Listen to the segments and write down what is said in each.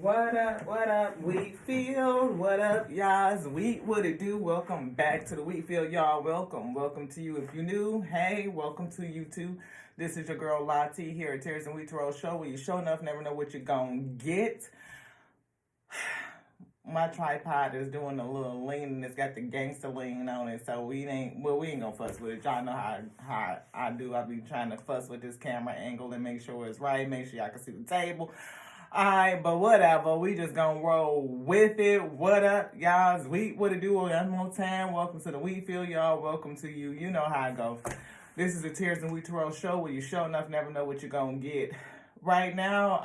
What up, Wheatfield? What up, y'all? It's Wheat, what it do? Welcome back to the Wheatfield, y'all. Welcome to you. If you new, hey, welcome to you too. This is your girl Lottie here at Tears and Wheat Roll Show, where you show enough, never know what you're gonna get. My tripod is doing a little lean and it's got the gangster lean on it, so we ain't gonna fuss with it. Y'all know how I do. I be trying to fuss with this camera angle and make sure it's right, make sure y'all can see the table. Alright, but whatever, we just gonna roll with it. What up, y'all? It's Wheat, what it do? One more time, welcome to the Wheatfield, y'all. Welcome to you. You know how I go. This is the Tears and Wheat Roll Show, where you show enough, never know what you're gonna get. Right now,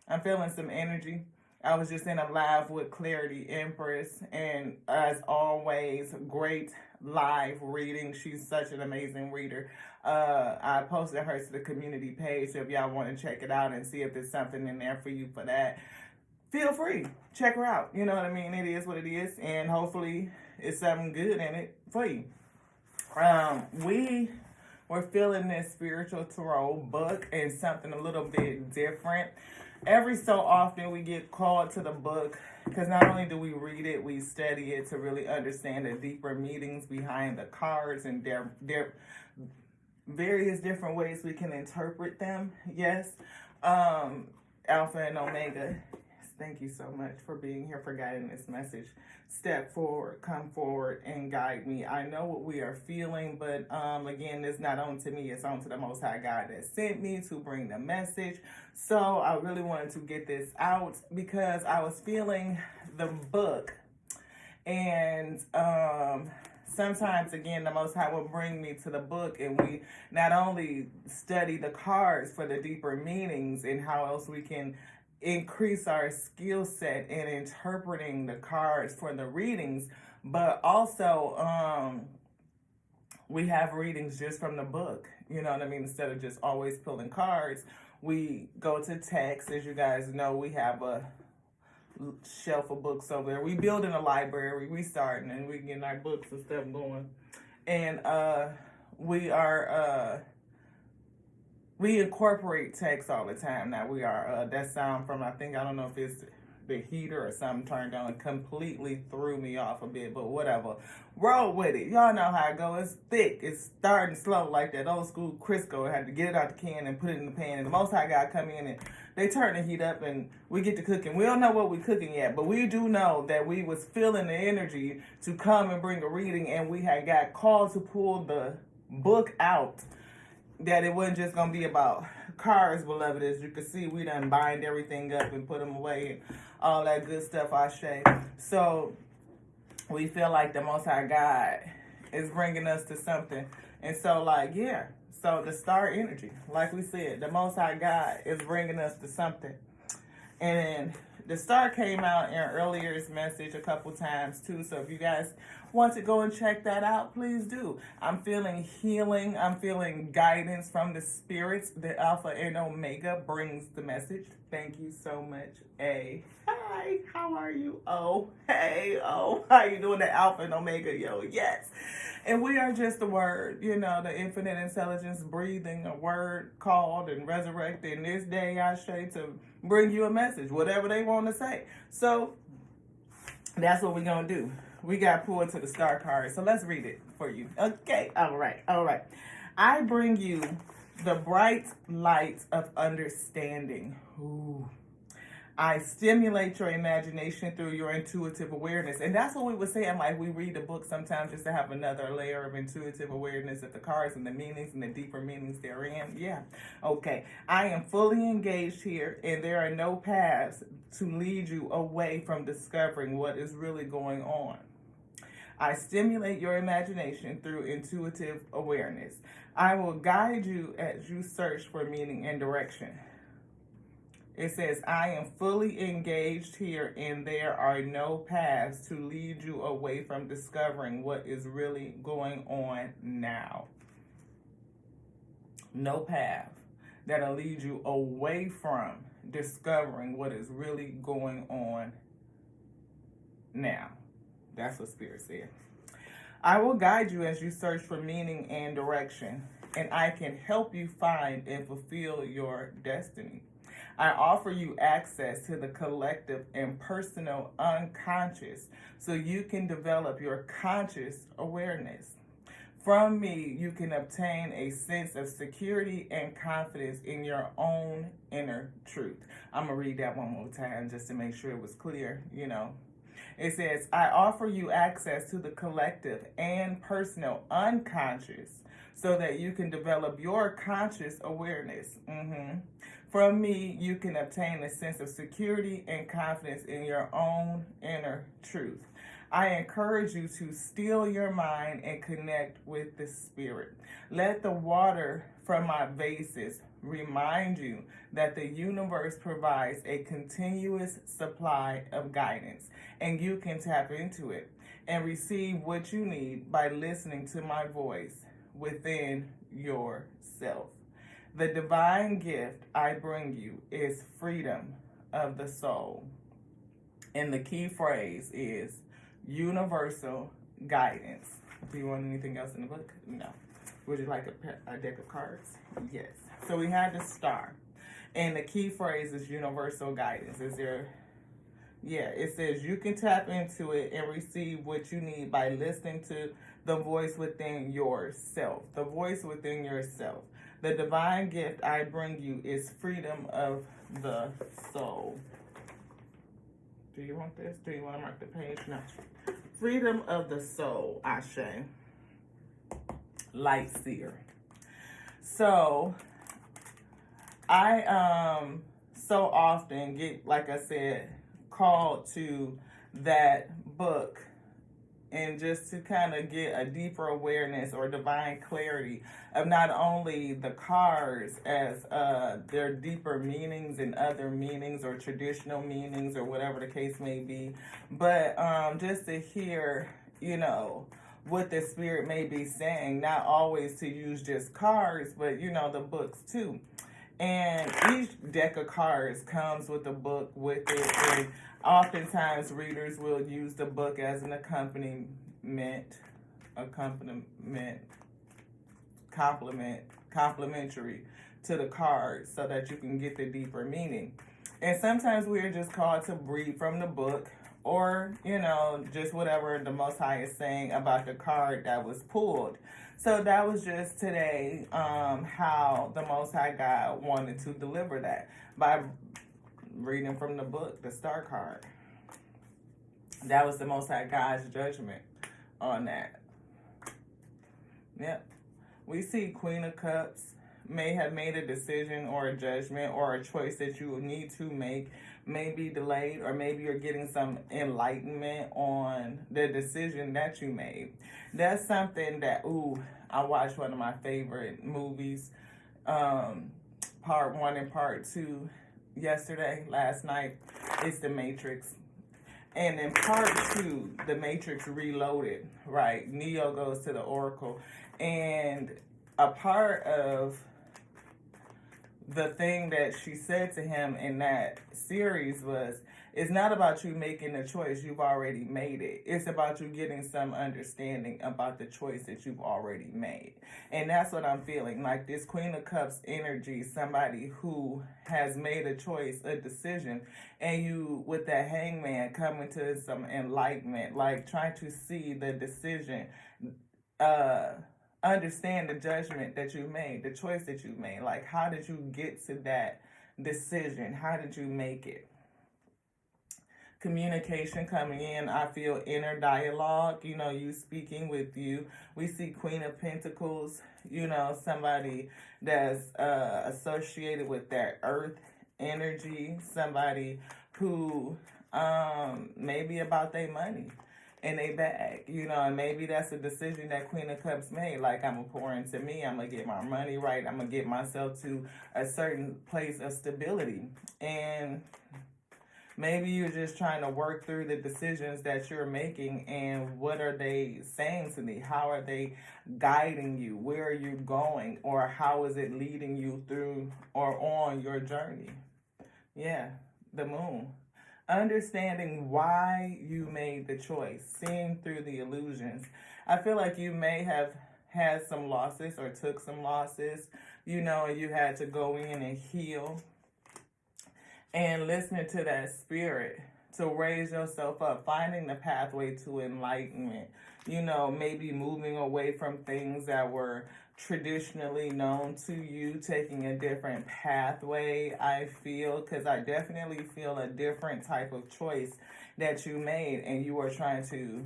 I'm feeling some energy. I was just in a live with Clarity Empress, and as always, great live reading. She's such an amazing reader. I posted her to the community page, so if y'all want to check it out and see if there's something in there for you for that, feel free. Check her out. You know what I mean? It is what it is, and hopefully it's something good in it for you. We're feeling this spiritual tarot book and something a little bit different. Every so often we get called to the book because not only do we read it, we study it to really understand the deeper meanings behind the cards and their various different ways we can interpret them. Yes, Alpha and Omega, thank you so much for being here, for guiding this message. Step forward, come forward, and guide me. I know what we are feeling, but again, it's not on to me, it's on to the Most High God that sent me to bring the message. So I really wanted to get this out because I was feeling the book, and sometimes, again, the Most High will bring me to the book, and we not only study the cards for the deeper meanings and how else we can increase our skill set in interpreting the cards for the readings, but also we have readings just from the book. You know what I mean? Instead of just always pulling cards, we go to text. As you guys know, we have a shelf of books over there. We building a library. We starting and we getting our books and stuff going. And we incorporate text all the time now. We are, that sound from, I don't know if it's the heater or something turned on, and completely threw me off a bit, but whatever. Roll with it. Y'all know how it goes. It's thick. It's starting slow like that old school Crisco. Had to get it out the can and put it in the pan, and the Most High God come in and they turn the heat up and we get to cooking. We don't know what we're cooking yet, but we do know that we was feeling the energy to come and bring a reading, and we had got called to pull the book out. That it wasn't just going to be about cards, beloved. As you can see, we done bind everything up and put them away and all that good stuff, Ashe. So we feel like the Most High God is bringing us to something. And so, so the star energy, like we said, the Most High God is bringing us to something. And the star came out in earlier's message a couple times too. So if you guys want to go and check that out, please do. I'm feeling healing. I'm feeling guidance from the spirits. The Alpha and Omega brings the message. Thank you so much. Hey, hi, how are you? Oh, hey, oh, how you doing? The Alpha and Omega, yo, yes. And we are just a word, the infinite intelligence breathing a word called and resurrected in this day, Ashe, to bring you a message, whatever they want to say. So that's what we're going to do. We got pulled to the star card, so let's read it for you. Okay, all right. I bring you the bright light of understanding. Ooh. I stimulate your imagination through your intuitive awareness. And that's what we were saying, like we read the book sometimes just to have another layer of intuitive awareness of the cards and the meanings and the deeper meanings therein. Yeah. Okay. I am fully engaged here, and there are no paths to lead you away from discovering what is really going on. I stimulate your imagination through intuitive awareness. I will guide you as you search for meaning and direction. It says, I am fully engaged here, and there are no paths to lead you away from discovering what is really going on now. No path that'll lead you away from discovering what is really going on now. That's what Spirit said. I will guide you as you search for meaning and direction, and I can help you find and fulfill your destiny. I offer you access to the collective and personal unconscious so you can develop your conscious awareness. From me, you can obtain a sense of security and confidence in your own inner truth. I'm going to read that one more time just to make sure it was clear, It says, I offer you access to the collective and personal unconscious so that you can develop your conscious awareness. From me, you can obtain a sense of security and confidence in your own inner truth. I encourage you to still your mind and connect with the spirit. Let the water from my vases remind you that the universe provides a continuous supply of guidance, and you can tap into it and receive what you need by listening to my voice within yourself. The divine gift I bring you is freedom of the soul. And the key phrase is universal guidance. Do you want anything else in the book? No. Would you like a deck of cards? Yes. So we had the star. And the key phrase is universal guidance. Is there? Yeah, it says you can tap into it and receive what you need by listening to the voice within yourself. The voice within yourself. The divine gift I bring you is freedom of the soul. Do you want this? Do you want to mark the page? No. Freedom of the soul, Ashe. Light seer. So, I so often get, like I said, called to that book and just to kind of get a deeper awareness or divine clarity of not only the cards as their deeper meanings and other meanings or traditional meanings or whatever the case may be, but just to hear, what the spirit may be saying, not always to use just cards, but, the books too. And each deck of cards comes with a book with it, and oftentimes readers will use the book as an complimentary to the cards so that you can get the deeper meaning. And sometimes we are just called to read from the book or, just whatever the Most High is saying about the card that was pulled. So that was just today how the Most High God wanted to deliver that by reading from the book, the Star card. That was the Most High God's judgment on that. Yep. We see Queen of Cups may have made a decision or a judgment or a choice that you need to make, may be delayed, or maybe you're getting some enlightenment on the decision that you made. That's something that, I watched one of my favorite movies, part 1 and part 2 last night. It's The Matrix. And in part 2, The Matrix Reloaded, right? Neo goes to the Oracle. And a part of the thing that she said to him in that series was, it's not about you making a choice, you've already made it. It's about you getting some understanding about the choice that you've already made. And that's what I'm feeling, like this Queen of Cups energy, somebody who has made a choice, a decision, and you, with that Hangman, coming to some enlightenment, like trying to see the decision, understand the judgment that you made, the choice that you made. Like, how did you get to that decision? How did you make it? Communication coming in. I feel inner dialogue, you speaking with you. We see Queen of Pentacles, somebody that's associated with that earth energy, somebody who maybe about their money in a bag, and maybe that's a decision that Queen of Cups made. Like, I'm going to pour into me. I'm going to get my money right. I'm going to get myself to a certain place of stability. And maybe you're just trying to work through the decisions that you're making and what are they saying to me? How are they guiding you? Where are you going? Or how is it leading you through or on your journey? Yeah, the Moon. Understanding why you made the choice, seeing through the illusions. I feel like you may have had some losses or took some losses, and you had to go in and heal and listening to that spirit to raise yourself up, finding the pathway to enlightenment. You know, maybe moving away from things that were traditionally known to you, taking a different pathway, I feel, because I definitely feel a different type of choice that you made, and you are trying to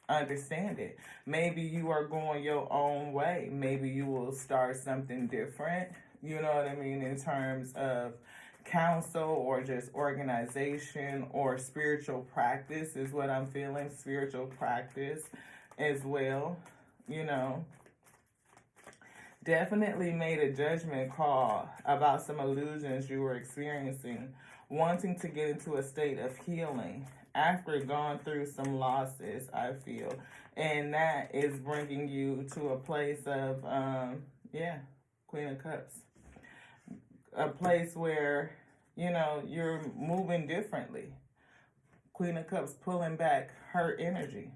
understand it. Maybe you are going your own way. Maybe you will start something different, you know what I mean, in terms of council or just organization or spiritual practice is what I'm feeling. Spiritual practice as well, you know. Definitely made a judgment call about some illusions you were experiencing, wanting to get into a state of healing after going through some losses, I feel. And that is bringing you to a place of, Queen of Cups. A place where, you know, you're moving differently. Queen of Cups pulling back her energy.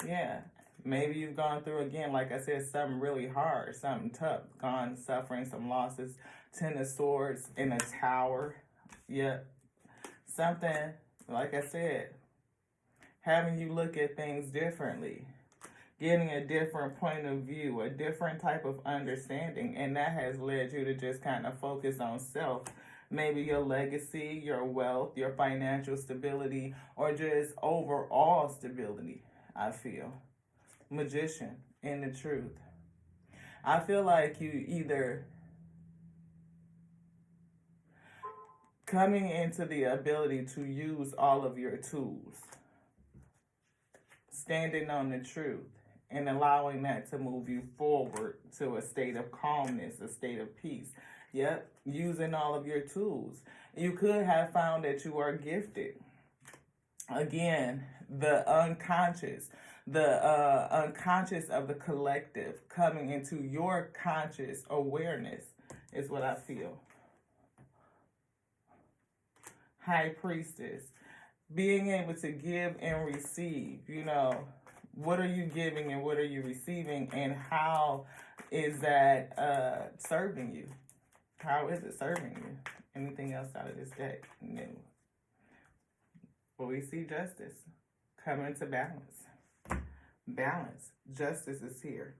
Yeah. Maybe you've gone through, again, like I said, something really hard, something tough, gone suffering some losses. Ten of Swords in a tower. Yep. Something, like I said, having you look at things differently, getting a different point of view, a different type of understanding, and that has led you to just kind of focus on self. Maybe your legacy, your wealth, your financial stability, or just overall stability, I feel. Magician in the truth. I feel like you either coming into the ability to use all of your tools, standing on the truth, and allowing that to move you forward to a state of calmness, a state of peace. Yep, using all of your tools. You could have found that you are gifted. Again, the unconscious of the collective coming into your conscious awareness is what I feel. High Priestess. Being able to give and receive, you know, what are you giving and what are you receiving, and how is that serving you? How is it serving you? Anything else out of this deck? No. But we see justice coming to balance. Balance. Justice is here.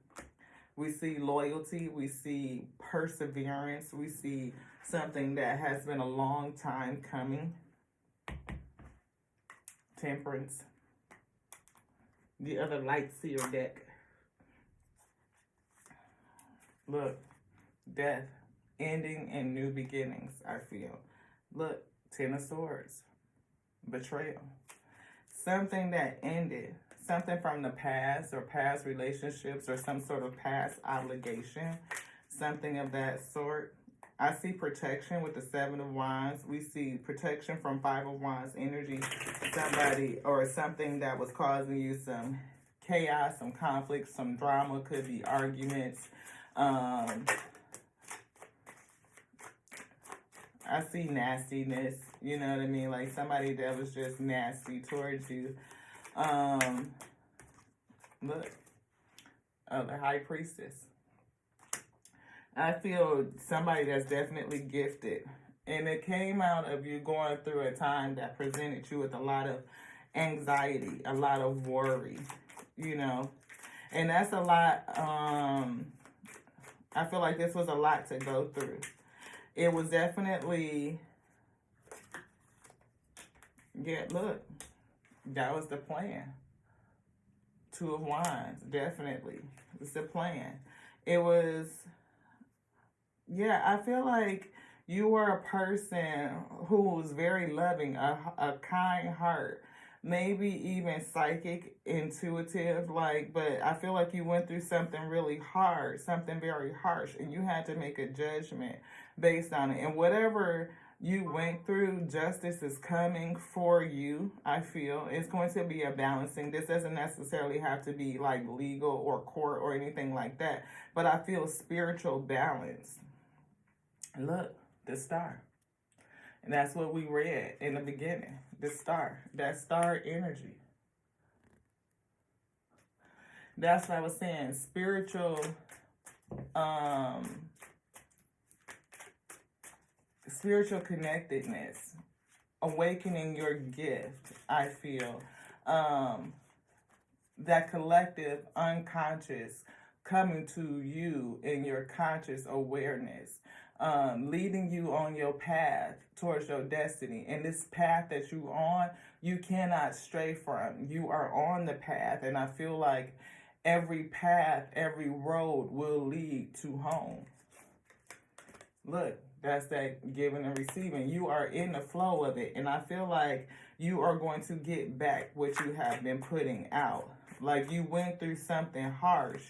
We see loyalty. We see perseverance. We see something that has been a long time coming. Temperance. The other light seer deck. Look. Death. Ending and new beginnings, I feel. Look. Ten of Swords. Betrayal. Something that ended. Something from the past or past relationships or some sort of past obligation. Something of that sort. I see protection with the Seven of Wands. We see protection from Five of Wands energy. Somebody or something that was causing you some chaos, some conflict, some drama. Could be arguments. I see nastiness. You know what I mean? Like somebody that was just nasty towards you. Look. The High Priestess. I feel somebody that's definitely gifted. And it came out of you going through a time that presented you with a lot of anxiety, a lot of worry, you know. And that's a lot, I feel like this was a lot to go through. It was definitely, yeah, look, that was the plan. Two of Wands, definitely. It's the plan. It was... Yeah, I feel like you were a person who was very loving, a kind heart, maybe even psychic, intuitive, like, but I feel like you went through something really hard, something very harsh, and you had to make a judgment based on it. And whatever you went through, justice is coming for you, I feel. It's going to be a balancing. This doesn't necessarily have to be like legal or court or anything like that, but I feel spiritual balance. Look, the star. And that's what we read in the beginning. The star. That star energy. That's what I was saying. Spiritual spiritual connectedness, awakening your gift, I feel. Um, that collective unconscious coming to you in your conscious awareness, leading you on your path towards your destiny. And this path that you're on, you cannot stray from. You are on the path, and I feel like every path, every road will lead to home. Look, that's that giving and receiving. You are in the flow of it, and I feel like you are going to get back what you have been putting out. Like you went through something harsh,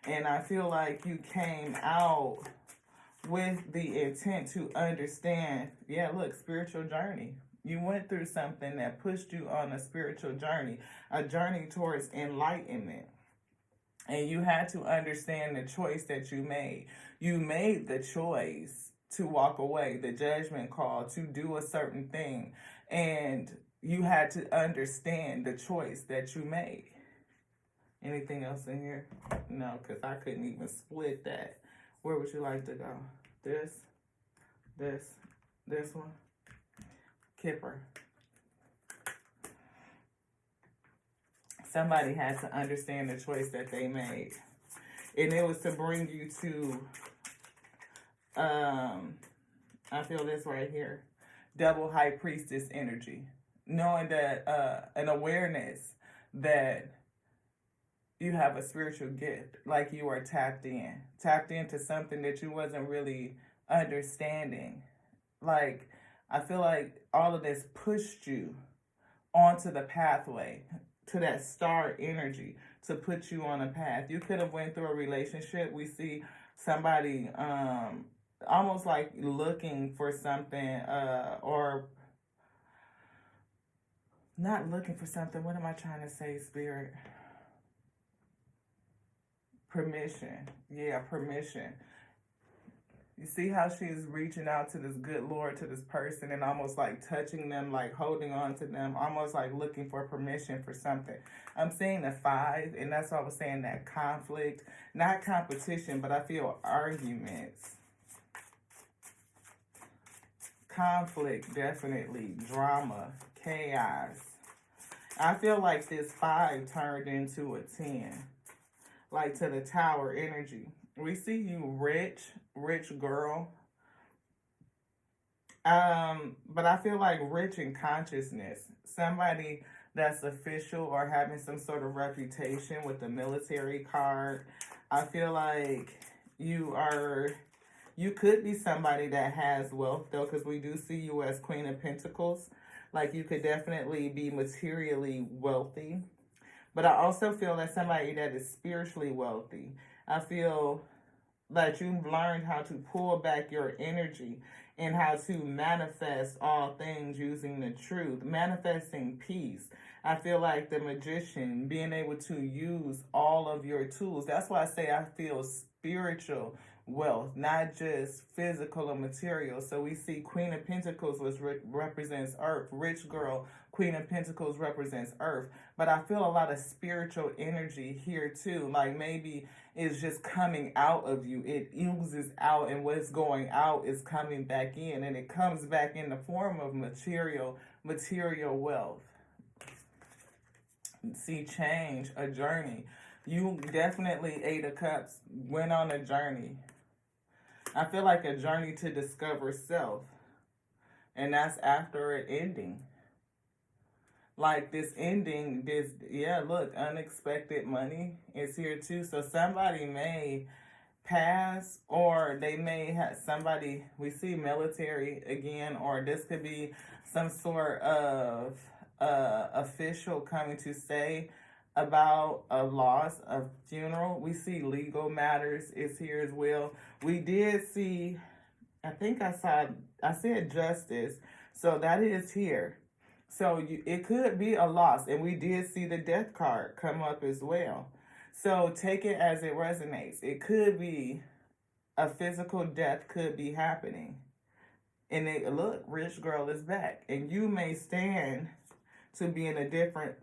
and I feel like you came out with the intent to understand. Yeah, look, spiritual journey. You went through something that pushed you on a spiritual journey, a journey towards enlightenment. And you had to understand the choice that you made. You made the choice to walk away, the judgment call to do a certain thing. And you had to understand the choice that you made. Anything else in here? No, because I couldn't even split that. Where would you like to go? This one? Kipper. Somebody had to understand the choice that they made. And it was to bring you to, I feel this right here, double high priestess energy. Knowing that, an awareness that you have a spiritual gift, like you are tapped into something that you wasn't really understanding. Like, I feel like all of this pushed you onto the pathway, to that star energy, to put you on a path. You could have went through a relationship. We see somebody almost like looking for something, or not looking for something. What am I trying to say, Spirit? Permission. Yeah, permission. You see how she is reaching out to this good Lord, to this person, and almost like touching them, like holding on to them, almost like looking for permission for something. I'm seeing the 5, and that's why I was saying that conflict, not competition, but I feel arguments. Conflict, definitely. Drama, chaos. I feel like this 5 turned into a 10. Like to the Tower energy. We see you rich girl. But I feel like rich in consciousness. Somebody that's official or having some sort of reputation with the military card. I feel like you could be somebody that has wealth though, because we do see you as Queen of Pentacles. Like you could definitely be materially wealthy. But I also feel that somebody that is spiritually wealthy. I feel that you've learned how to pull back your energy and how to manifest all things using the truth, manifesting peace. I feel like the magician, being able to use all of your tools. That's why I say I feel spiritual wealth, not just physical or material. So we see Queen of Pentacles, which represents earth. Rich girl, Queen of Pentacles represents earth. But I feel a lot of spiritual energy here too. Like maybe it's just coming out of you. It oozes out, and what's going out is coming back in. And it comes back in the form of material wealth. See, change, a journey. You definitely, 8 of Cups, went on a journey. I feel like a journey to discover self. And that's after it ending. Like this ending, look, unexpected money is here too. So somebody may pass, or they may have somebody, we see military again, or this could be some sort of official coming to say about a loss, a funeral. We see legal matters is here as well. We did see, I said justice, so that is here. So it could be a loss, and we did see the death card come up as well. So take it as it resonates. It could be a physical death could be happening. And look, rich girl is back. And you may stand to be in a different,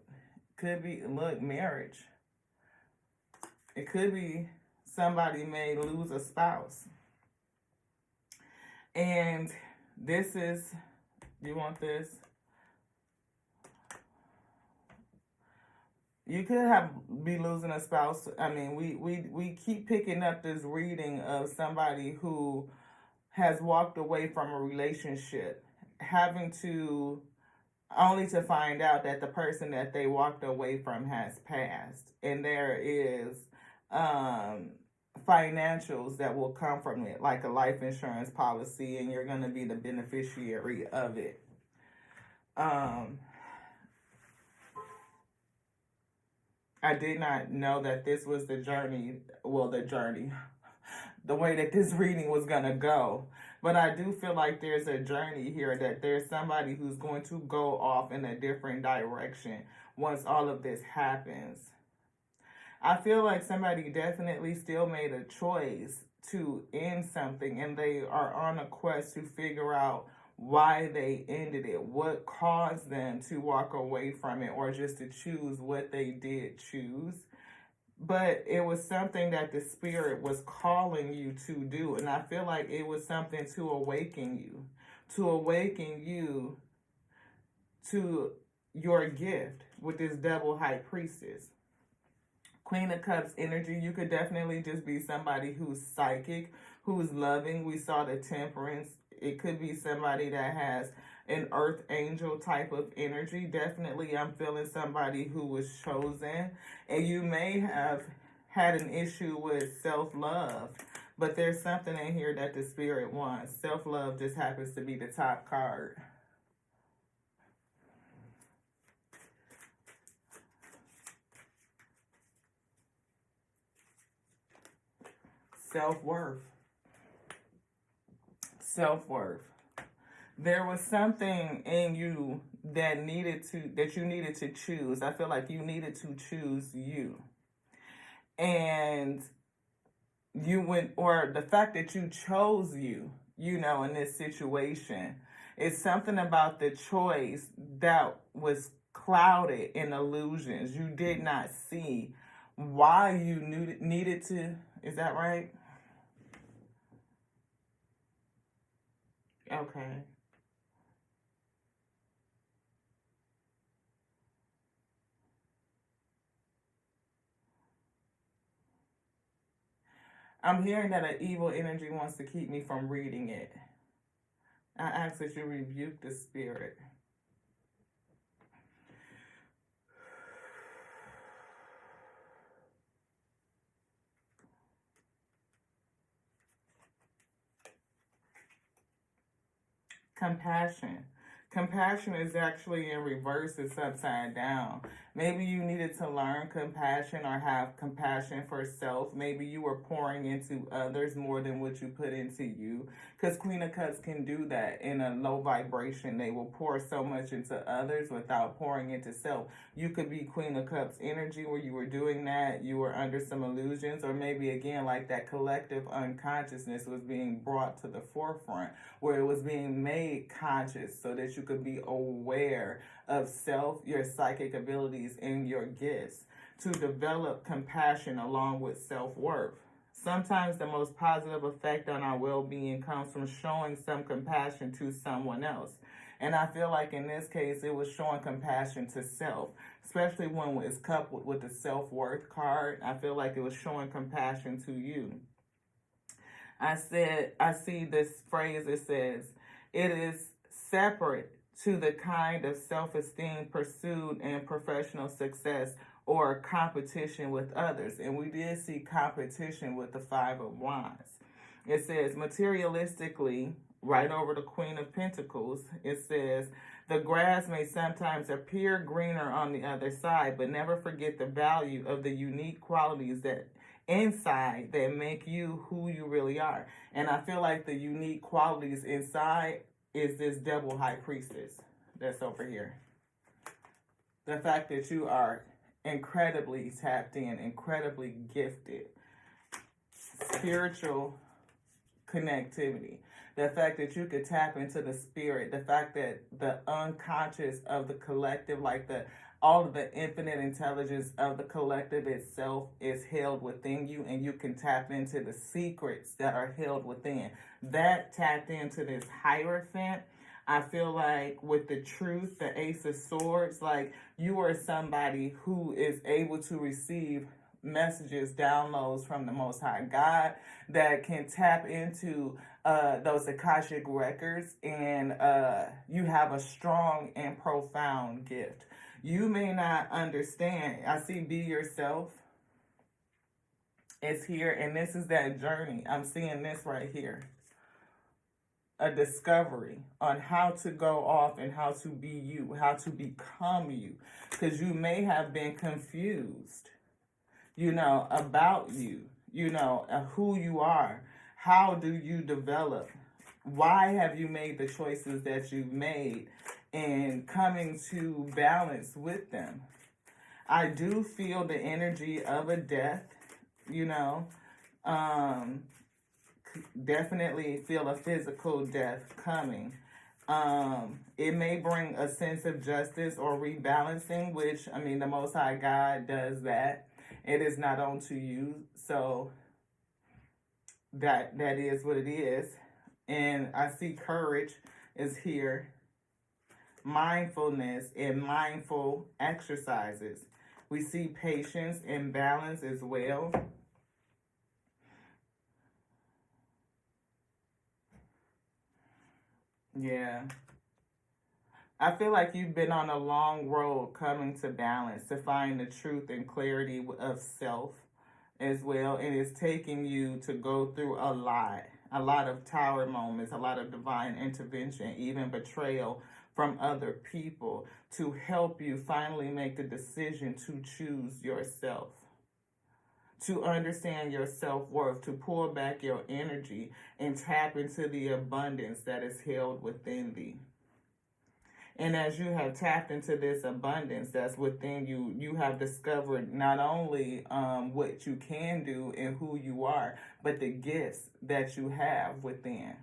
could be, look, marriage. It could be somebody may lose a spouse. And This is, you want this? You could be losing a spouse. I mean, we keep picking up this reading of somebody who has walked away from a relationship, having to, only to find out that the person that they walked away from has passed. And there is financials that will come from it, like a life insurance policy, and you're going to be the beneficiary of it. I did not know that this was the journey, the way that this reading was going to go. But I do feel like there's a journey here, that there's somebody who's going to go off in a different direction once all of this happens. I feel like somebody definitely still made a choice to end something, and they are on a quest to figure out why they ended it, what caused them to walk away from it, or just to choose what they did choose. But it was something that the spirit was calling you to do, and I feel like it was something to awaken you to your gift with this double high priestess. Queen of Cups energy, you could definitely just be somebody who's psychic, who's loving. We saw the Temperance. It could be somebody that has an earth angel type of energy. Definitely, I'm feeling somebody who was chosen. And you may have had an issue with self-love, but there's something in here that the spirit wants. Self-love just happens to be the top card. Self-worth. Self-worth. There was something in you that you needed to choose. I feel like you needed to choose you. And you went, or the fact that you chose you, in this situation, it's something about the choice that was clouded in illusions. You did not see why you needed to, is that right? Okay. I'm hearing that an evil energy wants to keep me from reading it. I ask that you rebuke the spirit. Compassion. Compassion is actually in reverse. It's upside down. Maybe you needed to learn compassion or have compassion for self. Maybe you were pouring into others more than what you put into you. Because Queen of Cups can do that in a low vibration. They will pour so much into others without pouring into self. You could be Queen of Cups energy where you were doing that. You were under some illusions. Or maybe, again, like that collective unconsciousness was being brought to the forefront, where it was being made conscious so that you could be aware of self, your psychic abilities, and your gifts, to develop compassion along with self-worth. Sometimes the most positive effect on our well-being comes from showing some compassion to someone else. And I feel like in this case, it was showing compassion to self, especially when it's coupled with the self-worth card. I feel like it was showing compassion to you. I see this phrase, it says, it is separate to the kind of self-esteem pursued in professional success or competition with others. And we did see competition with the Five of Wands. It says, materialistically, right over the Queen of Pentacles, it says, the grass may sometimes appear greener on the other side, but never forget the value of the unique qualities that inside that make you who you really are. And I feel like the unique qualities inside is this double high priestess that's over here. The fact that you are incredibly tapped in, incredibly gifted, spiritual connectivity, the fact that you could tap into the spirit, the fact that the unconscious of the collective, like all of the infinite intelligence of the collective itself is held within you, and you can tap into the secrets that are held within. That tapped into this Hierophant. I feel like with the truth, the Ace of Swords, like you are somebody who is able to receive messages, downloads from the Most High God that can tap into those Akashic records, and you have a strong and profound gift. You may not understand. I see Be Yourself is here, and this is that journey. I'm seeing this right here. A discovery on how to go off and how to be you, how to become you. Because you may have been confused, about you, who you are. How do you develop? Why have you made the choices that you've made, and coming to balance with them? I do feel the energy of a death, definitely feel a physical death coming. It may bring a sense of justice or rebalancing, which, the Most High God does that. It is not unto you, so that is what it is. And I see courage is here, mindfulness and mindful exercises. We see patience and balance as well. Yeah. I feel like you've been on a long road coming to balance, to find the truth and clarity of self as well. And it's taking you to go through a lot of tower moments, a lot of divine intervention, even betrayal from other people to help you finally make the decision to choose yourself, to understand your self-worth, to pull back your energy and tap into the abundance that is held within thee. And as you have tapped into this abundance that's within you, you have discovered not only what you can do and who you are, but the gifts that you have within.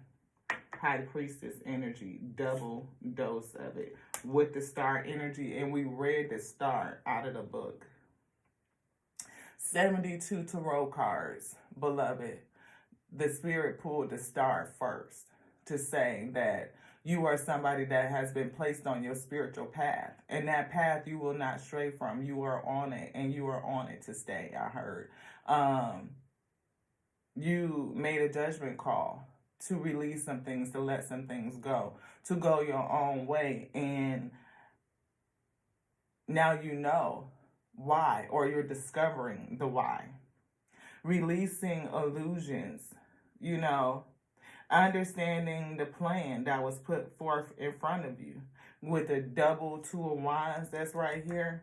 High Priestess energy, double dose of it with the star energy. And we read the star out of the book. 72 tarot cards, beloved. The Spirit pulled the star first to say that you are somebody that has been placed on your spiritual path. And that path you will not stray from. You are on it, and you are on it to stay, I heard. You made a judgment call to release some things, to let some things go, to go your own way. And now you know why, or you're discovering the why. Releasing illusions, understanding the plan that was put forth in front of you with the double two of wands that's right here.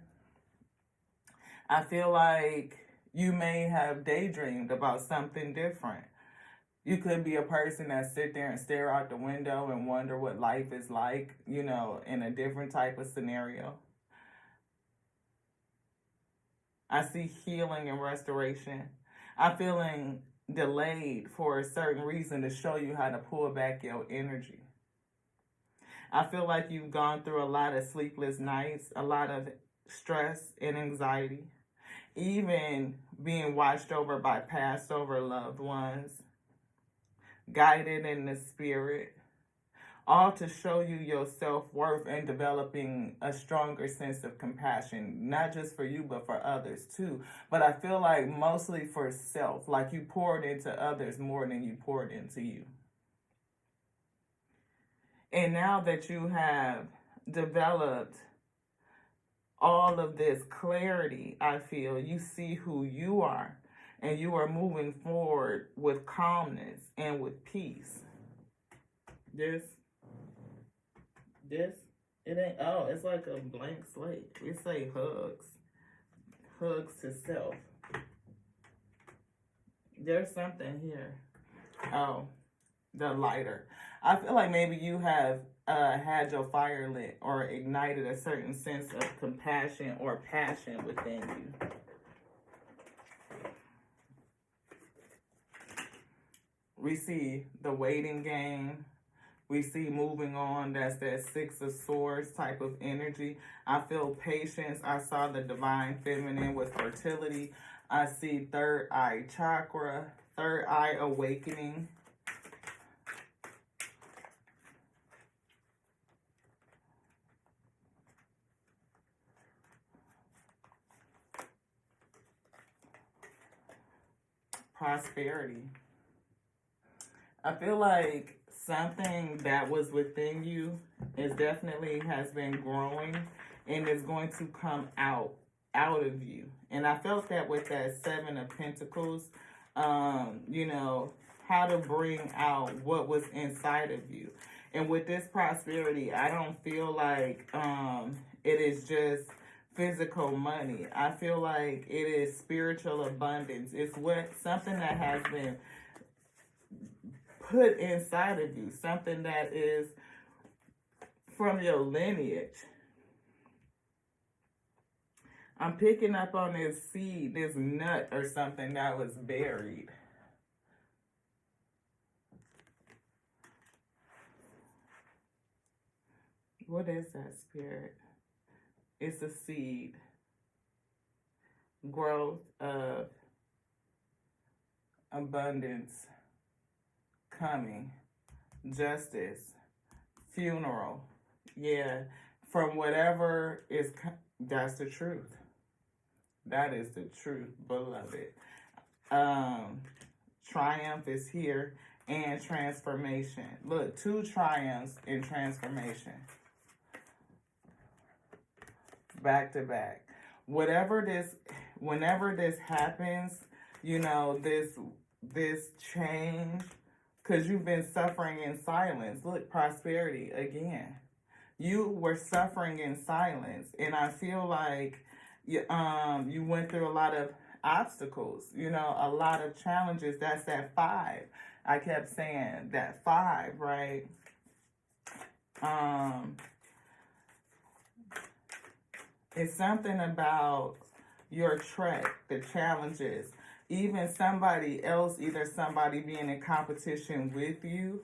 I feel like you may have daydreamed about something different. You could be a person that sit there and stare out the window and wonder what life is like, in a different type of scenario. I see healing and restoration. I'm feeling delayed for a certain reason to show you how to pull back your energy. I feel like you've gone through a lot of sleepless nights, a lot of stress and anxiety, even being watched over by passed over loved ones, guided in the spirit, all to show you your self-worth and developing a stronger sense of compassion, not just for you, but for others too. But I feel like mostly for self, like you poured into others more than you poured into you. And now that you have developed all of this clarity, I feel you see who you are, and you are moving forward with calmness and with peace. This, it ain't, it's like a blank slate. It say hugs to self. There's something here. Oh, the lighter. I feel like maybe you have had your fire lit or ignited a certain sense of compassion or passion within you. We see the waiting game, We see moving on. That's that Six of Swords type of energy. I feel patience. I saw the divine feminine with fertility. I see third eye chakra, third eye awakening. Prosperity. I feel like something that was within you is definitely has been growing and is going to come out of you. And I felt that with that Seven of Pentacles, you know, how to bring out what was inside of you. And with this prosperity, I don't feel like it is just physical money. I feel like it is spiritual abundance. It's what something that has been put inside of you, something that is from your lineage. I'm picking up on this seed, this nut or something that was buried. What is that, Spirit? It's a seed. Growth of abundance coming. Justice. Funeral. Yeah. From whatever is, that's the truth. That is the truth, beloved. Triumph is here and transformation. Look, two triumphs in transformation. Back to back. Whenever this happens, you know, this change, because you've been suffering in silence. Look, prosperity again. You were suffering in silence, and I feel like you went through a lot of obstacles, you know, a lot of challenges. That's that 5. I kept saying that 5, right? It's something about your trek, the challenges, even somebody else, either somebody being in competition with you.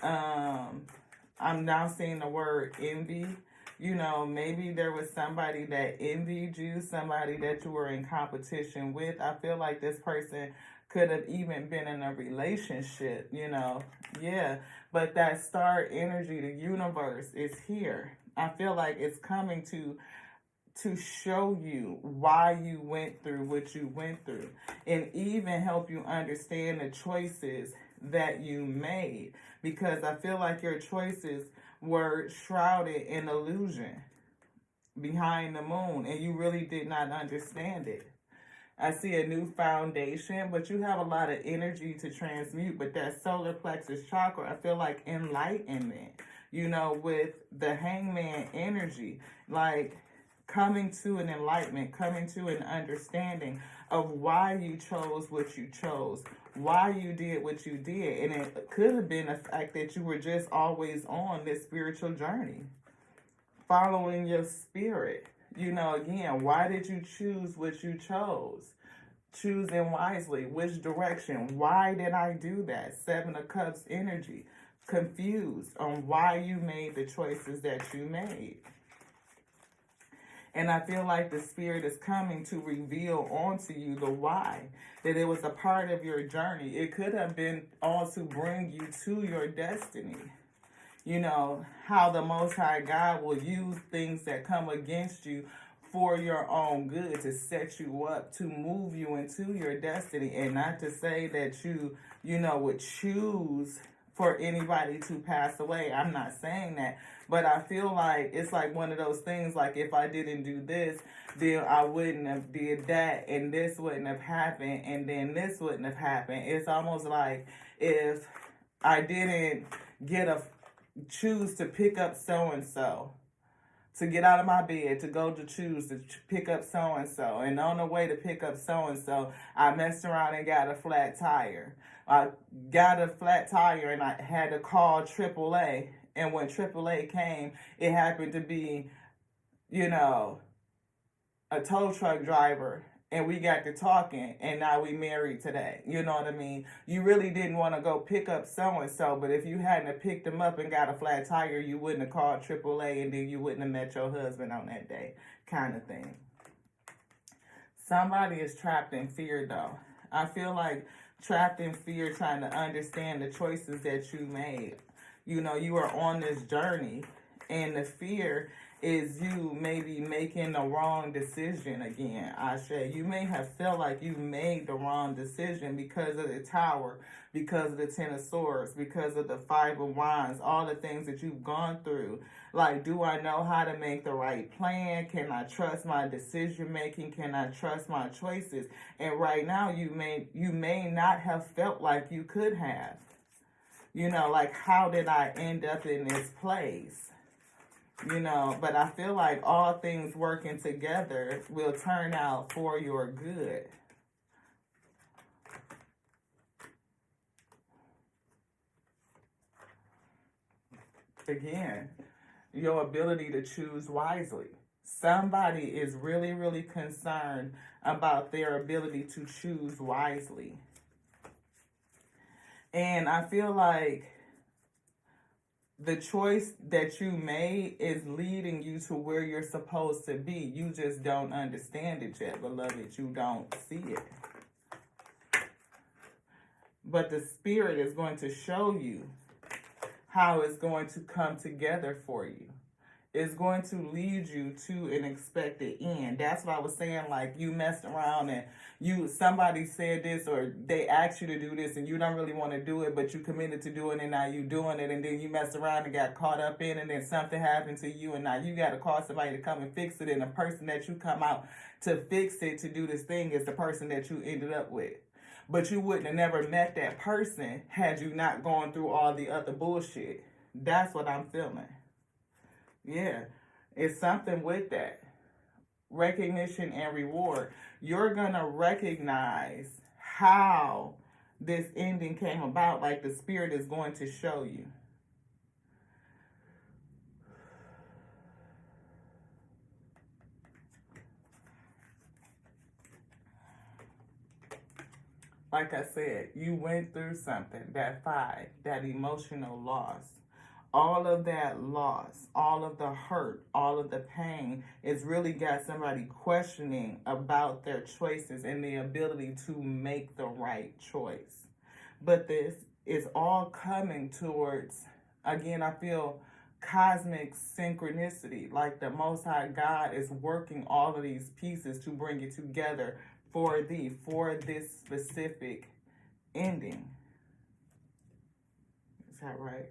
I'm now seeing the word envy. You know, maybe there was somebody that envied you, somebody that you were in competition with. I feel like this person could have even been in a relationship, you know. Yeah, but that star energy, the universe is here. I feel like it's coming to show you why you went through what you went through, and even help you understand the choices that you made, because I feel like your choices were shrouded in illusion behind the moon, and you really did not understand it. I see a new foundation, but you have a lot of energy to transmute. But that solar plexus chakra, I feel like enlightenment, you know, with the hangman energy, like coming to an enlightenment, coming to an understanding of why you chose what you chose, why you did what you did. And it could have been the fact that you were just always on this spiritual journey, following your spirit. You know, again, why did you choose what you chose? Choosing wisely. Which direction? Why did I do that? 7 of Cups energy. Confused on why you made the choices that you made. And I feel like the spirit is coming to reveal onto you the why. That it was a part of your journey. It could have been all to bring you to your destiny. You know, how the Most High God will use things that come against you for your own good, to set you up, to move you into your destiny. And not to say that you know, would choose for anybody to pass away. I'm not saying that. But I feel like it's like one of those things, like if I didn't do this, then I wouldn't have did that, and this wouldn't have happened, and then this wouldn't have happened. It's almost like if I didn't choose to pick up so-and-so, to get out of my bed, to go to choose to pick up so-and-so. And on the way to pick up so-and-so, I messed around and got a flat tire. I got a flat tire and I had to call AAA. And when AAA came, it happened to be, you know, a tow truck driver and we got to talking, and now we married today. You know what I mean? You really didn't want to go pick up so-and-so, but if you hadn't have picked him up and got a flat tire, you wouldn't have called AAA, and then you wouldn't have met your husband on that day, kind of thing. Somebody is trapped in fear, though. I feel like trapped in fear, trying to understand the choices that you made. You know, you are on this journey, and the fear is you maybe making the wrong decision again. I say you may have felt like you made the wrong decision because of the Tower, because of the Ten of Swords, because of the Five of Wands, all the things that you've gone through. Like, do I know how to make the right plan? Can I trust my decision making? Can I trust my choices? And right now, you may not have felt like you could have. You know, like, how did I end up in this place? You know, but I feel like all things working together will turn out for your good. Again, your ability to choose wisely. Somebody is really, really concerned about their ability to choose wisely. And I feel like the choice that you made is leading you to where you're supposed to be. You just don't understand it yet, beloved. You don't see it. But the Spirit is going to show you how it's going to come together for you. It's going to lead you to an expected end. That's what I was saying. Like, you messed around and somebody said this, or they asked you to do this, and you don't really want to do it, but you committed to doing it, and now you doing it, and then you messed around and got caught up in it, and then something happened to you, and now you got to call somebody to come and fix it, and the person that you come out to fix it, to do this thing, is the person that you ended up with. But you wouldn't have never met that person had you not gone through all the other bullshit. That's what I'm feeling. Yeah, it's something with that. Recognition and reward. You're going to recognize how this ending came about, like the Spirit is going to show you. Like I said, you went through something, that 5, that emotional loss. All of that loss, all of the hurt, all of the pain, it's really got somebody questioning about their choices and the ability to make the right choice. But this is all coming towards, again, I feel cosmic synchronicity, like the Most High God is working all of these pieces to bring it together for this specific ending. Is that right?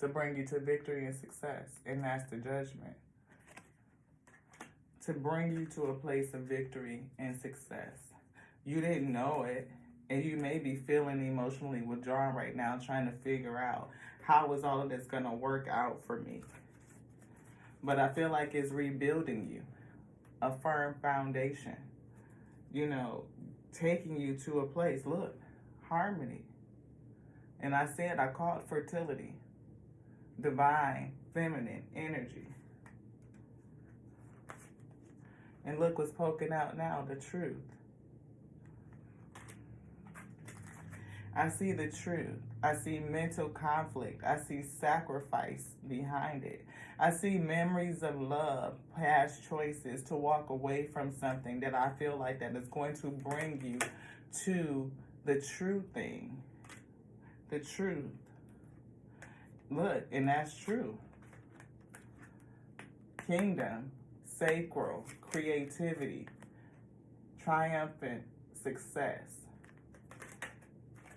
To bring you to victory and success, and that's the Judgment. To bring you to a place of victory and success. You didn't know it, and you may be feeling emotionally withdrawn right now, trying to figure out how is all of this going to work out for me. But I feel like it's rebuilding you, a firm foundation, you know, taking you to a place. Look, harmony. And I said, I called fertility, divine, feminine energy. And look what's poking out now, the truth. I see the truth. I see mental conflict. I see sacrifice behind it. I see memories of love, past choices to walk away from something that I feel like that is going to bring you to the true thing. The truth. Look, and that's true. Kingdom, sacral, creativity, triumphant success.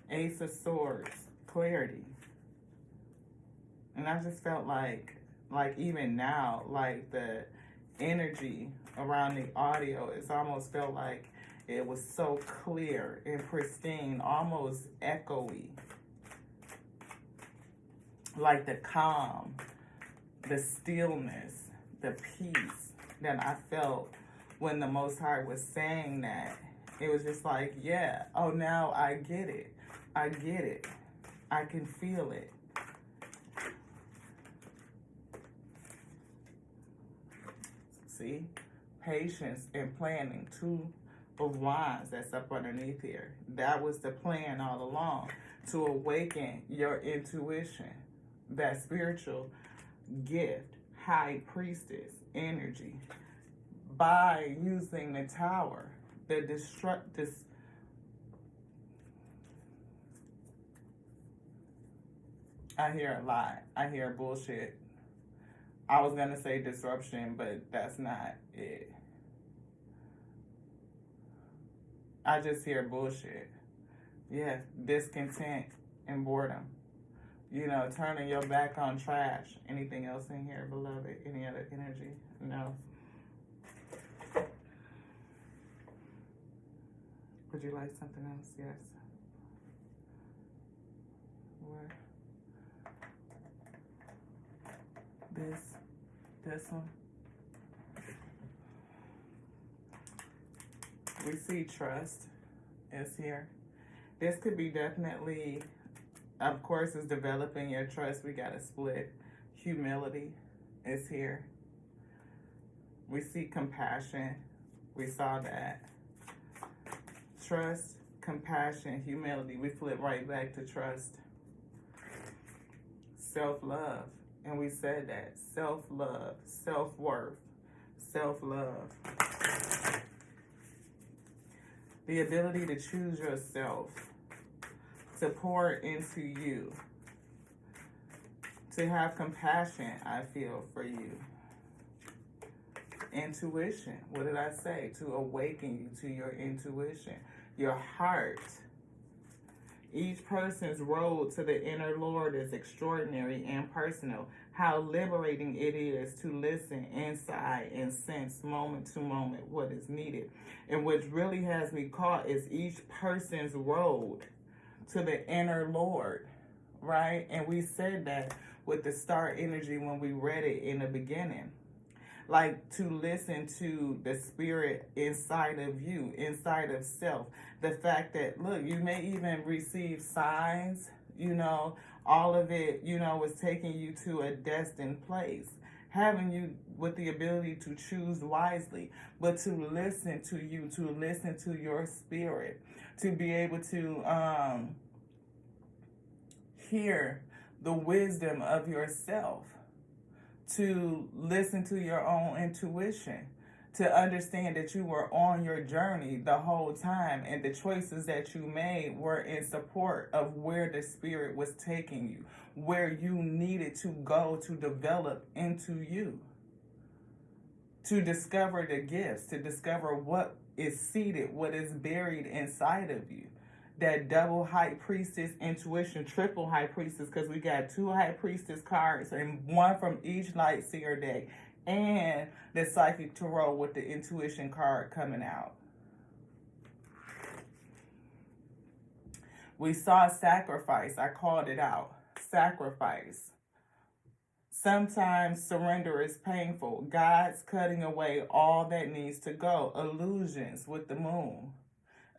Ace of Swords, clarity. And I just felt like even now, like the energy around the audio, it's almost felt like It was so clear and pristine, almost echoey. Like the calm, the stillness, the peace that I felt when the Most High was saying that. It was just like, yeah, oh, now I get it. I get it. I can feel it. See? Patience and planning. 2 of Wands that's up underneath here. That was the plan all along. To awaken your intuition. That spiritual gift. High priestess energy. By using the tower. The I hear a lot. I hear bullshit. I was going to say disruption, but that's not it. I just hear bullshit. Yeah, discontent and boredom. You know, turning your back on trash. Anything else in here, beloved? Any other energy? No. Would you like something else? Yes. What? This one. We see trust is here. This could be definitely, of course, is developing your trust. We got a split. Humility is here. We see compassion. We saw that. Trust, compassion, humility. We flip right back to trust. Self-love. And we said that. Self-love, self-worth, self-love. The ability to choose yourself. To pour into you. To have compassion, I feel, for you. Intuition. What did I say? To awaken you to your intuition. Your heart. Each person's road to the inner Lord is extraordinary and personal. How liberating it is to listen inside and sense moment to moment what is needed. And what really has me caught is each person's road to the inner Lord, right? And we said that with the star energy when we read it in the beginning. Like to listen to the spirit inside of you, inside of self. The fact that, look, you may even receive signs, you know, all of it, you know, is taking you to a destined place. Having you with the ability to choose wisely, but to listen to you, to listen to your spirit, to be able to hear the wisdom of yourself, to listen to your own intuition, to understand that you were on your journey the whole time and the choices that you made were in support of where the spirit was taking you, where you needed to go to develop into you, to discover the gifts, to discover what is seated, what is buried inside of you. That double high priestess intuition, triple high priestess, because we got 2 high priestess cards and 1 from each light seer deck, and the psychic tarot with the intuition card coming out. We saw sacrifice. I called it out. Sacrifice. Sometimes surrender is painful. God's cutting away all that needs to go. Illusions with the moon.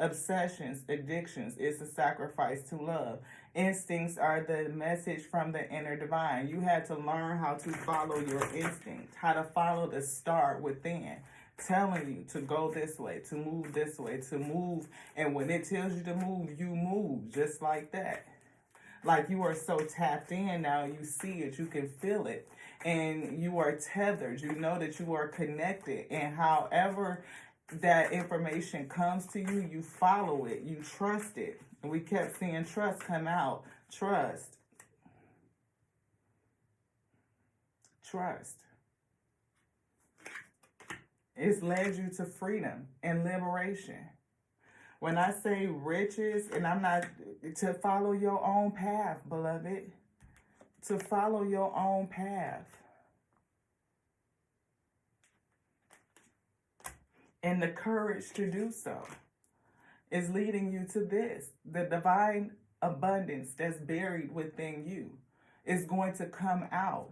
Obsessions, addictions is a sacrifice to love. Instincts are the message from the inner divine. You had to learn how to follow your instinct, how to follow the star within, telling you to go this way, to move this way, to move. And when it tells you to move, you move just like that. Like you are so tapped in now, you see it, you can feel it. And you are tethered. You know that you are connected. And however that information comes to you, you follow it, you trust it. And we kept seeing trust come out. Trust. Trust. It's led you to freedom and liberation. When I say riches, and I'm not, to follow your own path, beloved. To follow your own path. And the courage to do so. is leading you to this. The divine abundance that's buried within you is going to come out.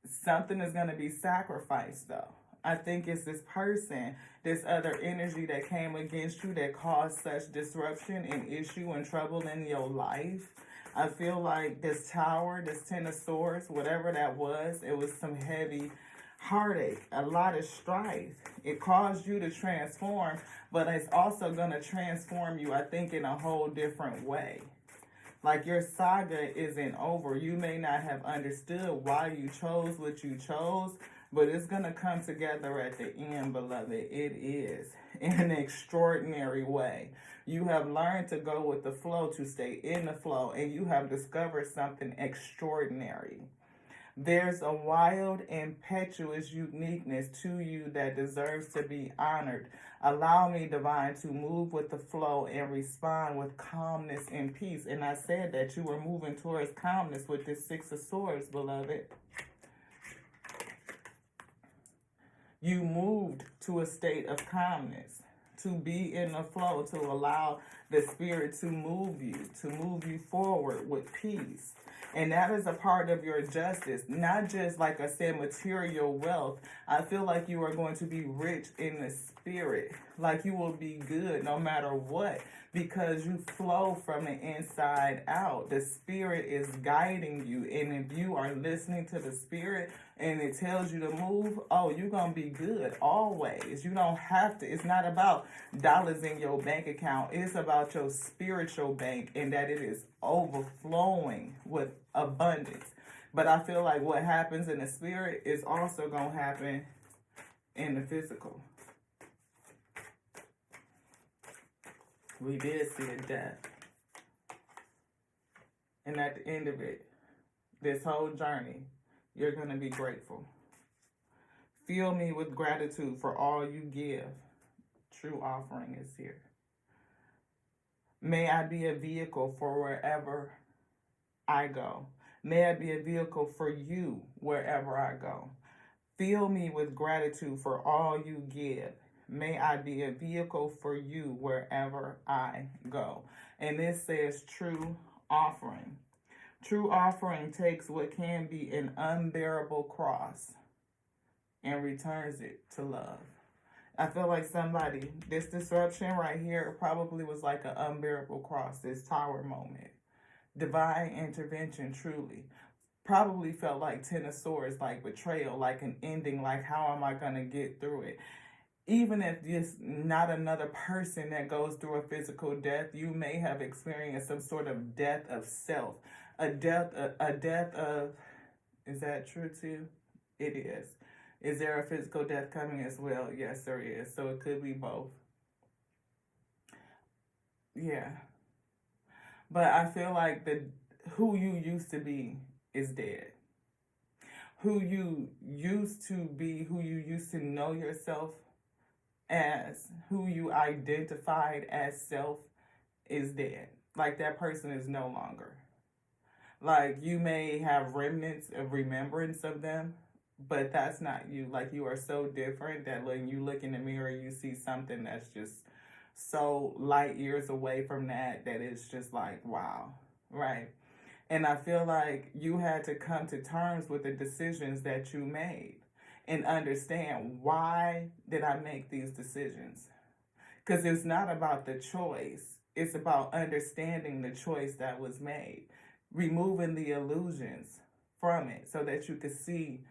Something is going to be sacrificed though. I think it's this person, this other energy that came against you that caused such disruption and issue and trouble in your life. I feel like this tower, this 10 of swords, whatever that was, it was some heavy heartache, a lot of strife. It caused you to transform, but it's also going to transform you, I think, in a whole different way. Like your saga isn't over. You may not have understood why you chose what you chose, but it's going to come together at the end, beloved. It is in an extraordinary way. You have learned to go with the flow, to stay in the flow, and you have discovered something extraordinary. There's a wild, impetuous uniqueness to you that deserves to be honored. Allow me, divine, to move with the flow and respond with calmness and peace. And I said that you were moving towards calmness with this 6 of swords, beloved. You moved to a state of calmness, to be in the flow, to allow the spirit to move you forward with peace. And that is a part of your justice, not just, like I said, material wealth. I feel like you are going to be rich in the spirit, like you will be good no matter what, because you flow from the inside out. The spirit is guiding you, and if you are listening to the spirit and it tells you to move, oh, you're going to be good always. You don't have to. It's not about dollars in your bank account. It's about your spiritual bank, and that it is overflowing with abundance. But I feel like what happens in the spirit is also going to happen in the physical. We did see a death. And at the end of it, this whole journey, you're going to be grateful. Fill me with gratitude for all you give. True offering is here. May I be a vehicle for wherever I go. May I be a vehicle for you wherever I go. Fill me with gratitude for all you give. May I be a vehicle for you wherever I go. And this says true offering. True offering takes what can be an unbearable cross and returns it to love. I feel like this disruption right here probably was like an unbearable cross, this tower moment. Divine intervention, truly. Probably felt like 10 of swords, like betrayal, like an ending, like how am I going to get through it? Even if it's not another person that goes through a physical death, you may have experienced some sort of death of self. A death of, is that true too? It is. Is there a physical death coming as well? Yes, there is. So it could be both. Yeah. But I feel like who you used to be is dead. Who you used to be, who you used to know yourself as, who you identified as self is dead. Like that person is no longer. Like you may have remnants of remembrance of them, but that's not you. Like you are so different that when you look in the mirror, you see something that's just so light years away from that it's just like, wow, right? And I feel like you had to come to terms with the decisions that you made and understand, why did I make these decisions? Because it's not about the choice. It's about understanding the choice that was made, removing the illusions from it so that you could see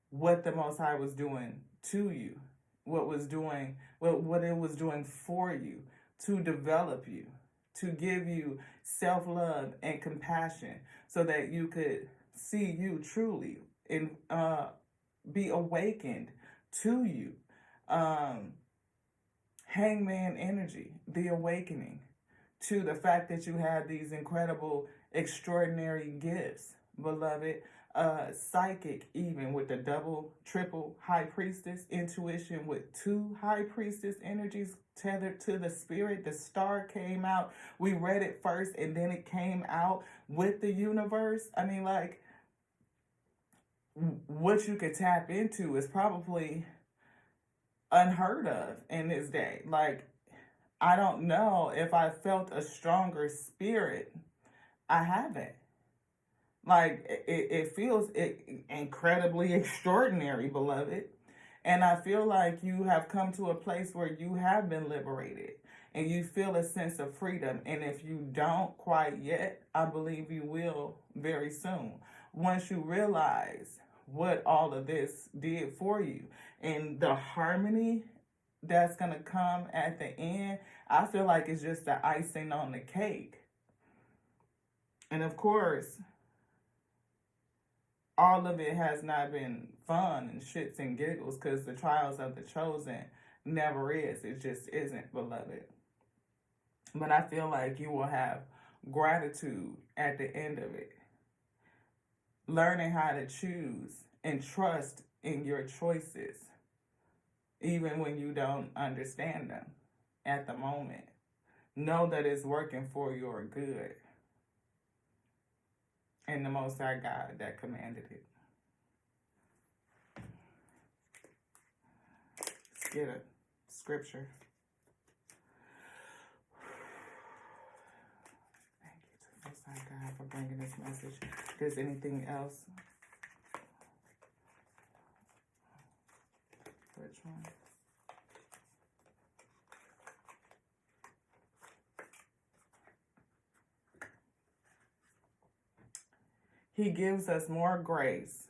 what the Most High was doing to you, what it was doing for you, to develop you, to give you self-love and compassion so that you could see you truly and be awakened to you. Hangman energy, the awakening to the fact that you have these incredible, extraordinary gifts, beloved. Psychic, even with the double, triple high priestess, intuition with 2 high priestess energies tethered to the spirit. The star came out. We read it first and then it came out with the universe. I mean, like, what you could tap into is probably unheard of in this day. Like, I don't know if I felt a stronger spirit. I haven't. Like, it feels incredibly extraordinary, beloved. And I feel like you have come to a place where you have been liberated and you feel a sense of freedom. And if you don't quite yet, I believe you will very soon. Once you realize what all of this did for you and the harmony that's going to come at the end, I feel like it's just the icing on the cake. And of course, all of it has not been fun and shits and giggles, because the trials of the chosen never is. It just isn't, beloved. But I feel like you will have gratitude at the end of it. Learning how to choose and trust in your choices, even when you don't understand them at the moment. Know that it's working for your good. And the Most High God that commanded it. Let's get a scripture. Thank you to the Most High God for bringing this message. If there's anything else? Which one? He gives us more grace.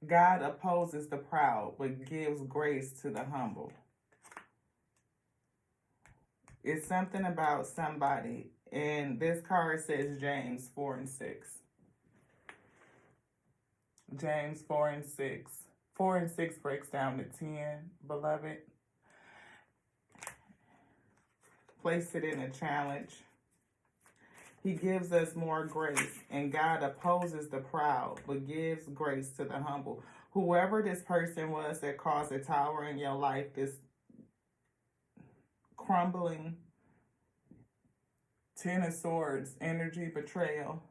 God opposes the proud, but gives grace to the humble. It's something about somebody. And this card says James 4 and 6. James 4 and 6. 4 and 6 breaks down to 10, beloved. Place it in a challenge. He gives us more grace, and God opposes the proud, but gives grace to the humble. Whoever this person was that caused a tower in your life, this crumbling Ten of Swords, energy betrayal,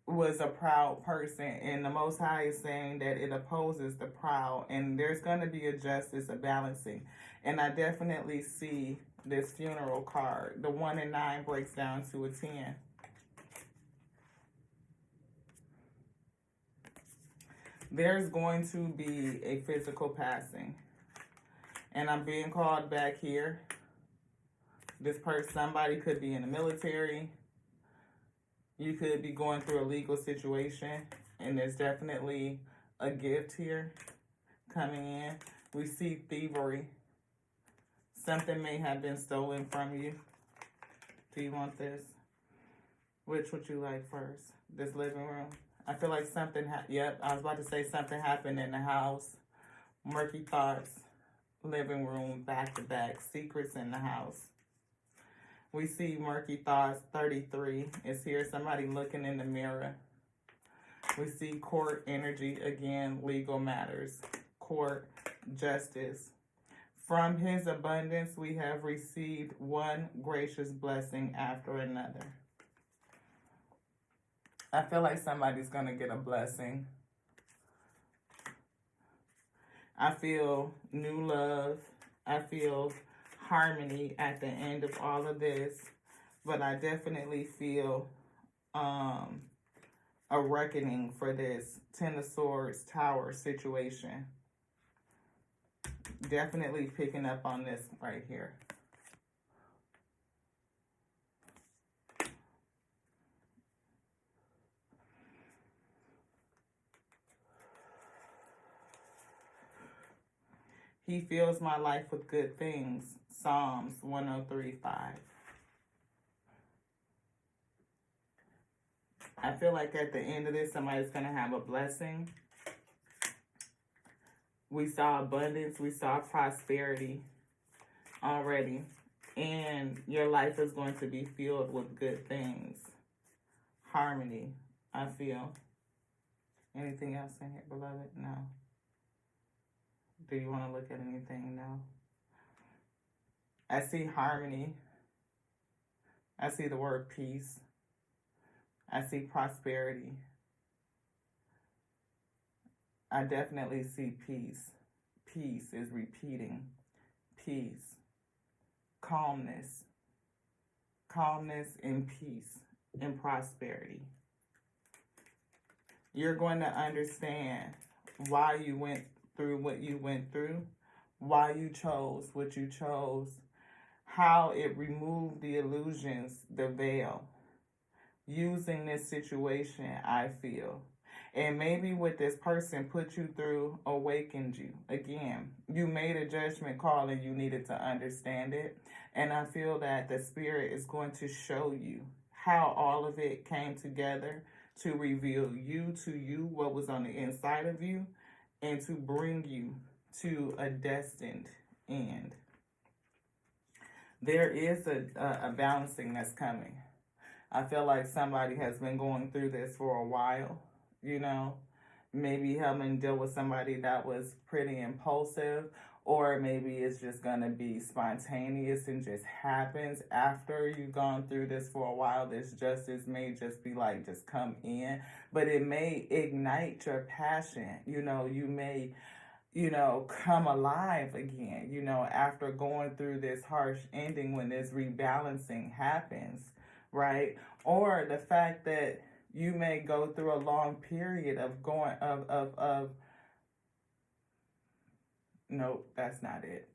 was a proud person. And the Most High is saying that it opposes the proud. And there's going to be a justice, a balancing. And I definitely see this funeral card. The 1 and 9 breaks down to a 10. There's going to be a physical passing. And I'm being called back here. This person, somebody could be in the military. You could be going through a legal situation. And there's definitely a gift here coming in. We see thievery. Something may have been stolen from you. Do you want this? Which would you like first? This living room? I feel like something, yep, I was about to say something happened in the house. Murky thoughts, living room, back to back, secrets in the house. We see murky thoughts, 33 is here, somebody looking in the mirror. We see court energy, again, legal matters, court, justice. From his abundance, we have received one gracious blessing after another. I feel like somebody's going to get a blessing. I feel new love. I feel harmony at the end of all of this. But I definitely feel a reckoning for this Ten of Swords Tower situation. Definitely picking up on this right here. He fills my life with good things. Psalms 103:5. I feel like at the end of this, somebody's going to have a blessing. We saw abundance. We saw prosperity already. And your life is going to be filled with good things. Harmony, I feel. Anything else in here, beloved? No. Do you want to look at anything? No. I see harmony. I see the word peace. I see prosperity. I definitely see peace. Peace is repeating. Peace. Calmness. Calmness and peace and prosperity. You're going to understand why you went through what you went through, why you chose what you chose, how it removed the illusions, the veil. Using this situation, I feel. And maybe what this person put you through awakened you. Again, you made a judgment call and you needed to understand it. And I feel that the Spirit is going to show you how all of it came together to reveal you to you, what was on the inside of you, and to bring you to a destined end. There is a balancing that's coming. I feel like somebody has been going through this for a while, you know, maybe having to deal with somebody that was pretty impulsive, or maybe it's just going to be spontaneous and just happens after you've gone through this for a while. This justice may just be like, just come in, but it may ignite your passion. You know, you may, you know, come alive again, you know, after going through this harsh ending when this rebalancing happens. Right? Or the fact that you may go through a long period of going nope, that's not it.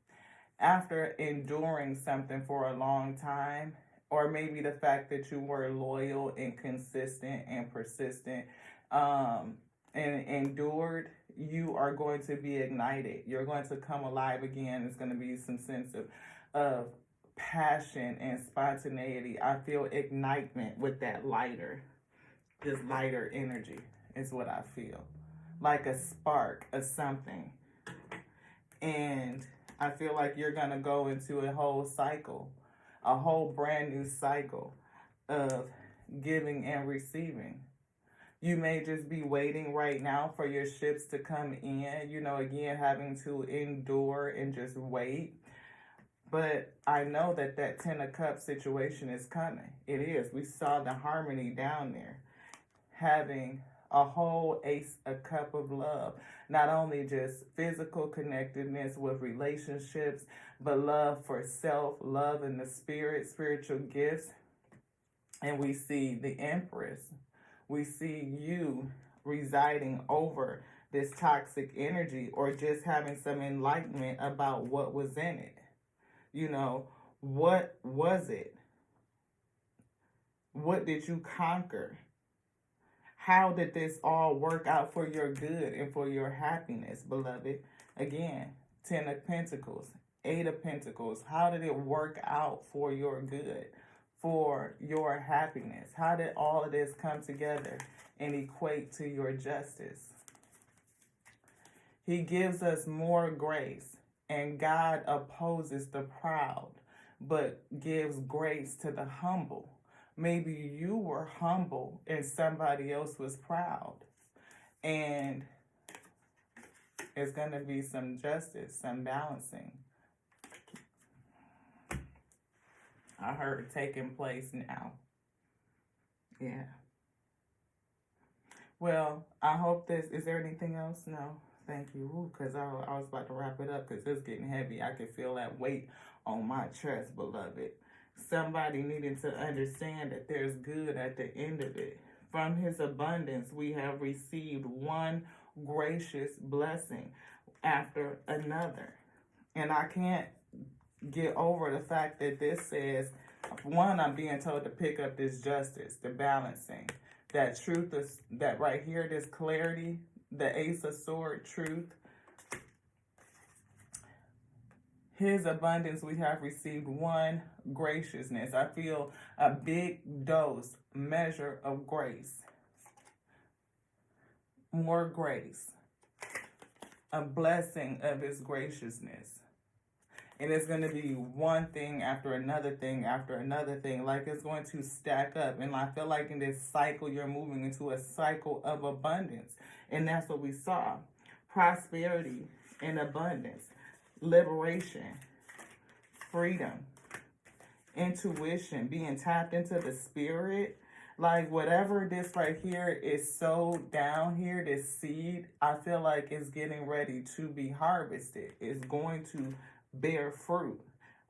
After enduring something for a long time, or maybe the fact that you were loyal and consistent and persistent, and endured, you are going to be ignited. You're going to come alive again. It's going to be some sense of passion and spontaneity. I feel ignitement with that lighter, this lighter energy is what I feel. Like a spark of something. And I feel like you're going to go into a whole cycle, a whole brand new cycle of giving and receiving. You may just be waiting right now for your ships to come in, you know, again, having to endure and just wait. But I know that that 10 of Cups situation is coming. It is. We saw the harmony down there. Having a whole Ace, a cup of love. Not only just physical connectedness with relationships, but love for self, love in the spirit, spiritual gifts. And we see the Empress. We see you residing over this toxic energy, or just having some enlightenment about what was in it. You know, what was it? What did you conquer? How did this all work out for your good and for your happiness, beloved? Again, 10 of Pentacles, 8 of Pentacles. How did it work out for your good, for your happiness? How did all of this come together and equate to your justice? He gives us more grace. And God opposes the proud, but gives grace to the humble. Maybe you were humble and somebody else was proud. And it's going to be some justice, some balancing. I heard taking place now. Yeah. Well, I hope this, is there anything else? No. Thank you, because I was about to wrap it up because it's getting heavy. I can feel that weight on my chest, beloved. Somebody needing to understand that there's good at the end of it. From his abundance, we have received one gracious blessing after another. And I can't get over the fact that this says, one, I'm being told to pick up this justice, the balancing. That truth is, that right here, this clarity, the Ace of Swords, truth. His abundance, we have received one graciousness. I feel a big dose, measure of grace. More grace. A blessing of his graciousness. And it's going to be one thing after another thing after another thing. Like it's going to stack up. And I feel like in this cycle, you're moving into a cycle of abundance. And that's what we saw. Prosperity and abundance. Liberation. Freedom. Intuition. Being tapped into the spirit. Like whatever this right here is sowed down here, this seed, I feel like it's getting ready to be harvested. It's going to bear fruit.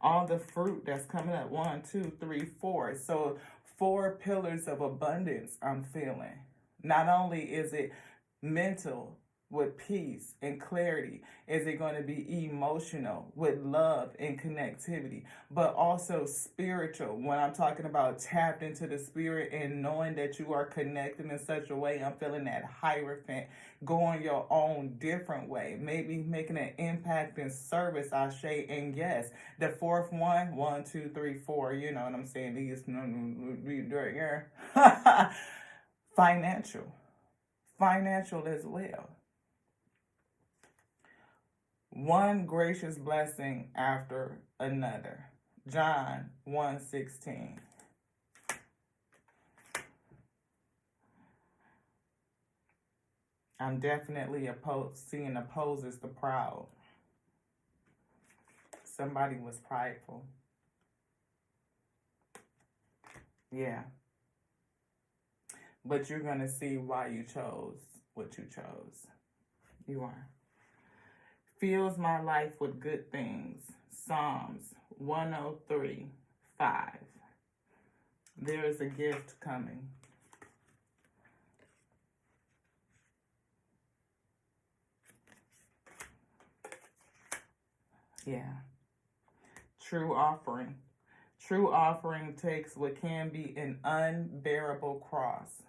All the fruit that's coming up, 1, 2, 3, 4. So 4 pillars of abundance I'm feeling. Not only is it mental with peace and clarity, is it going to be emotional with love and connectivity, but also spiritual. When I'm talking about tapped into the spirit and knowing that you are connected in such a way, I'm feeling that Hierophant going your own different way, maybe making an impact in service, Ashe. And yes, the fourth one, 1, 2, 3, 4, you know what I'm saying? These financial as well. One gracious blessing after another. John 1:16. I'm definitely seeing opposes the proud. Somebody was prideful. Yeah. But you're going to see why you chose what you chose. You are. Fills my life with good things. Psalms 103:5. There is a gift coming. Yeah. True offering. True offering takes what can be an unbearable cross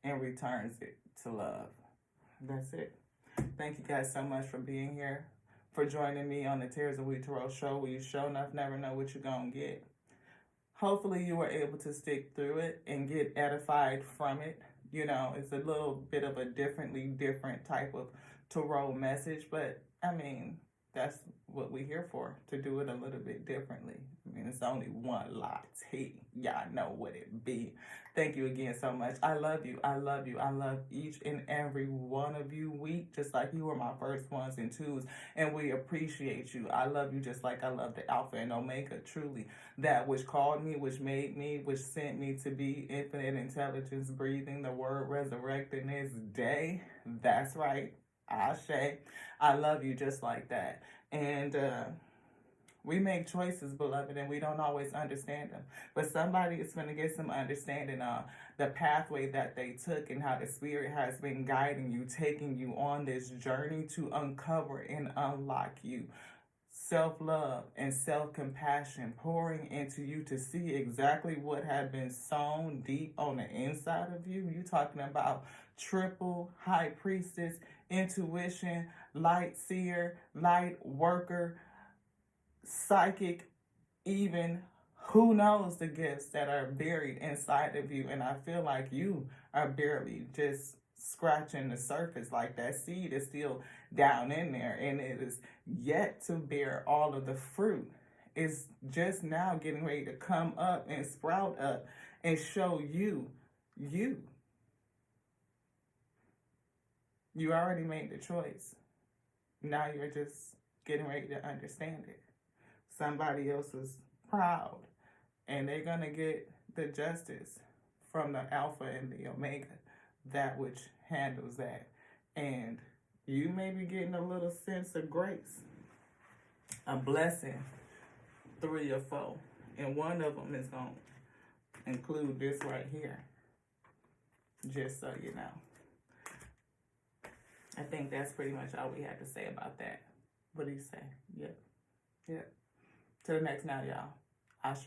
and returns it to love. That's it. Thank you guys so much for being here, for joining me on the Tears of Wheat Tarot show, where you sure enough never know what you're going to get. Hopefully you were able to stick through it and get edified from it. You know, it's a little bit of a different type of tarot message, but I mean, that's what we're here for, to do it a little bit differently. I mean, it's only one latte. Y'all know what it be. Thank you again so much. I love you. I love you. I love each and every one of you. We, just like you were my first ones and twos, and we appreciate you. I love you just like I love the Alpha and Omega, truly. That which called me, which made me, which sent me to be infinite intelligence, breathing the word, resurrecting this day. That's right. Ashe. I love you just like that. And we make choices, beloved, and we don't always understand them. But somebody is going to get some understanding on the pathway that they took and how the Spirit has been guiding you, taking you on this journey to uncover and unlock you. Self-love and self-compassion pouring into you to see exactly what had been sown deep on the inside of you. You talking about triple high priestess, intuition, light seer, light worker, psychic, even who knows the gifts that are buried inside of you. And I feel like you are barely just scratching the surface. Like that seed is still down in there and it is yet to bear all of the fruit. It's just now getting ready to come up and sprout up and show you. You already made the choice. Now you're just getting ready to understand it. Somebody else is proud, and they're going to get the justice from the Alpha and the Omega, that which handles that. And you may be getting a little sense of grace, a blessing, 3 or 4. And one of them is going to include this right here, just so you know. I think that's pretty much all we have to say about that. What do you say? Yep. To the next now, y'all. Ashe.